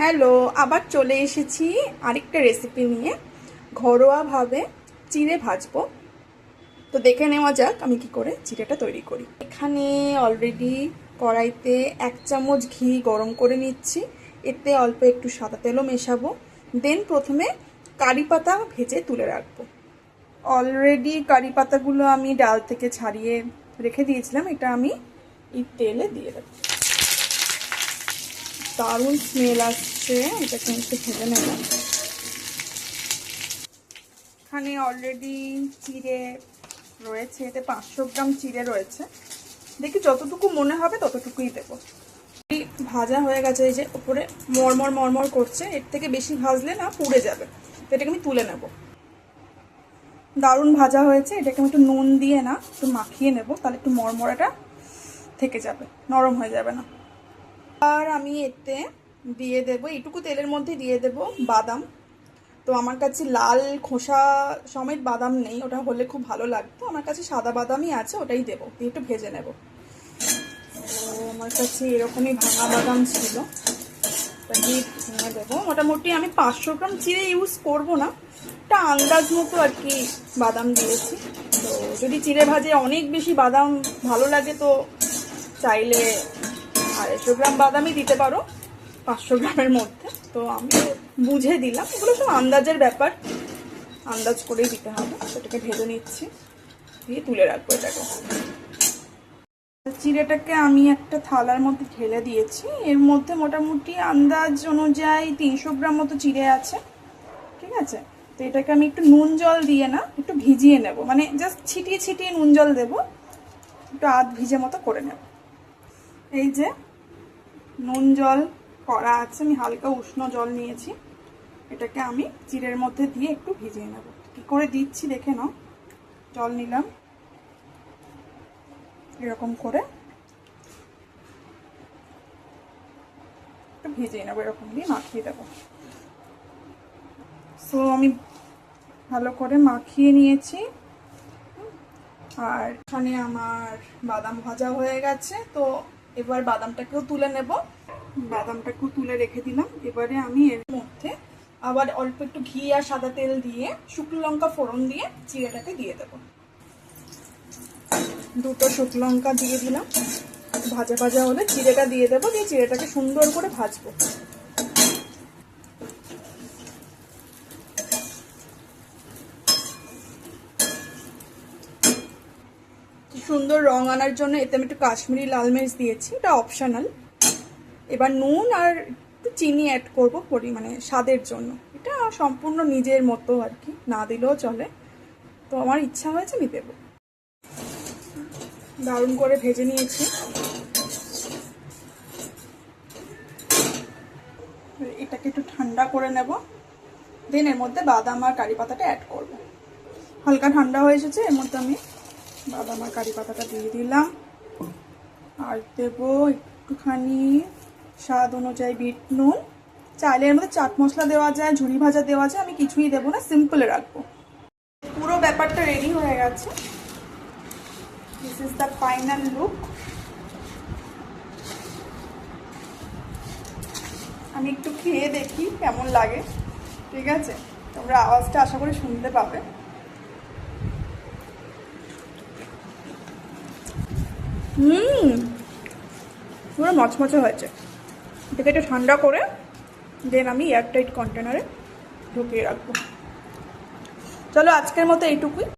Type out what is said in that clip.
Hello, আবার চলে এসেছি আরেকটা রেসিপি নিয়ে। ঘরোয়াভাবে চিড়ে ভাজবো। তো দেখে নেওয়া যাক আমি কি করে চিড়েটা তৈরি করি। এখানে অলরেডি কড়াইতে 1 চামচ ঘি গরম করে নিচ্ছি। এতে অল্প একটু সাদা তেলও মেশাবো। দেন প্রথমে কারি পাতা ভেজে তুলে রাখবো। অলরেডি কারি পাতাগুলো আমি ডাল থেকে ছাড়িয়ে রেখে দিয়েছিলাম। এটা আমি এই তেলে দিয়ে দেবো। দারুণ স্মেল আসছে, এটাকে একটু ভেজে নেব। এখানে অলরেডি চিড়ে রয়েছে, এতে 500 গ্রাম চিড়ে রয়েছে। দেখি যতটুকু মনে হবে ততটুকুই দেবো। ভাজা হয়ে গেছে, এই যে উপরে মরমর মরমর করছে। এর থেকে বেশি ভাজলে না পুড়ে যাবে, তো এটাকে আমি তুলে নেব। দারুণ ভাজা হয়েছে, এটাকে আমি একটু নুন দিয়ে না একটু মাখিয়ে নেব, তাহলে একটু মরমরাটা থেকে যাবে, নরম হয়ে যাবে না। আর আমি এতে দিয়ে দেবো, এইটুকু তেলের মধ্যে দিয়ে দেবো বাদাম। তো আমার কাছে লাল খোসা সমেত বাদাম নেই, ওটা হলে খুব ভালো লাগতো। আমার কাছে সাদা বাদামই আছে, ওটাই দেবো, দিয়ে একটু ভেজে নেব। তো আমার কাছে এরকমই ভাঙা বাদাম ছিল, দিয়ে ভেঙে দেবো। মোটামুটি আমি 500 গ্রাম চিড়ে ইউজ করবো না, একটা আন্দাজ মতো আর কি বাদাম দিয়েছি। তো যদি চিড়ে ভাজে অনেক বেশি বাদাম ভালো লাগে তো চাইলে 250 গ্রাম বাদামই দিতে পারো 500 গ্রামের মধ্যে। তো আমি বুঝে দিলাম, এগুলো সব আন্দাজের ব্যাপার, আন্দাজ করেই দিতে হবে। সেটাকে ভেজে নিচ্ছি, দিয়ে তুলে রাখবো এটাকে। চিড়েটাকে আমি একটা থালার মধ্যে ঢেলে দিয়েছি। এর মধ্যে মোটামুটি আন্দাজ অনুযায়ী 300 গ্রাম মতো চিড়ে আছে, ঠিক আছে। তো এটাকে আমি একটু নুন জল দিয়ে না একটু ভিজিয়ে নেব, মানে জাস্ট ছিটিয়ে ছিটিয়ে নুন জল দেবো, একটু আধ ভিজে মতো করে নেব। এই যে নুন জল করা আছে, আমি হালকা উষ্ণ জল নিয়েছি। এটাকে আমি চিড়ের মধ্যে দিয়ে একটু ভিজিয়ে নেব। কি করে দিচ্ছি দেখে নাও। জল নিলাম, এরকম করে একটু ভিজিয়ে নেবো, এরকম দিয়ে মাখিয়ে দেবো। সো আমি ভালো করে মাখিয়ে নিয়েছি। আর এখানে আমার বাদাম ভাজা হয়ে গেছে, তো এবার বাদামটাকেও তুলে নেব। বাদামটাকেও তুলে রেখে দিলাম। এবারে আমি এর মধ্যে আবার অল্প একটু ঘি আর সাদা তেল দিয়ে শুকনো লঙ্কা ফোড়ন দিয়ে চিড়েটাকে দিয়ে দেবো। 2টো শুকনো লঙ্কা দিয়ে দিলাম। ভাজা ভাজা হলে চিড়েটা দিয়ে দেবো, দিয়ে চিড়েটাকে সুন্দর করে ভাজবো। সুন্দর রং আনার জন্য এতে আমি একটু কাশ্মীরি লাল মির্চ দিয়েছি, এটা অপশনাল। এবার নুন আর একটু চিনি অ্যাড করবো পরিমাণে স্বাদের জন্য, এটা সম্পূর্ণ নিজের মতো আর কি, না দিলেও চলে। তো আমার ইচ্ছা হয়েছে আমি দেবো। দারুণ করে ভেজে নিয়েছি। এটাকে একটু ঠান্ডা করে নেব, দেন এর মধ্যে বাদাম আর কারি পাতাটা অ্যাড করব। হালকা ঠান্ডা হয়ে এসেছে, এর মধ্যে আমি বাদাম আর কারি পাতাটা দিয়ে দিলাম। আর দেবো একটুখানি স্বাদ অনুযায়ী বিট নুন। চাইলে এর মধ্যে চাট মশলা দেওয়া যায়, ঝুরি ভাজা দেওয়া যায়, আমি কিছুই দেবো না, সিম্পলে রাখবো। পুরো ব্যাপারটা রেডি হয়ে গেছে। This is the final look. আমি একটু খেয়ে দেখি কেমন লাগে, ঠিক আছে। তোমরা আওয়াজটা আশা করি শুনতে পাবে। পুরো মচমচে হয়েছে। এটাকে একটু ঠান্ডা করে দেন আমি এয়ারটাইট কন্টেনারে ঢুকিয়ে রাখবো। চলো আজকের মতো এইটুকুই।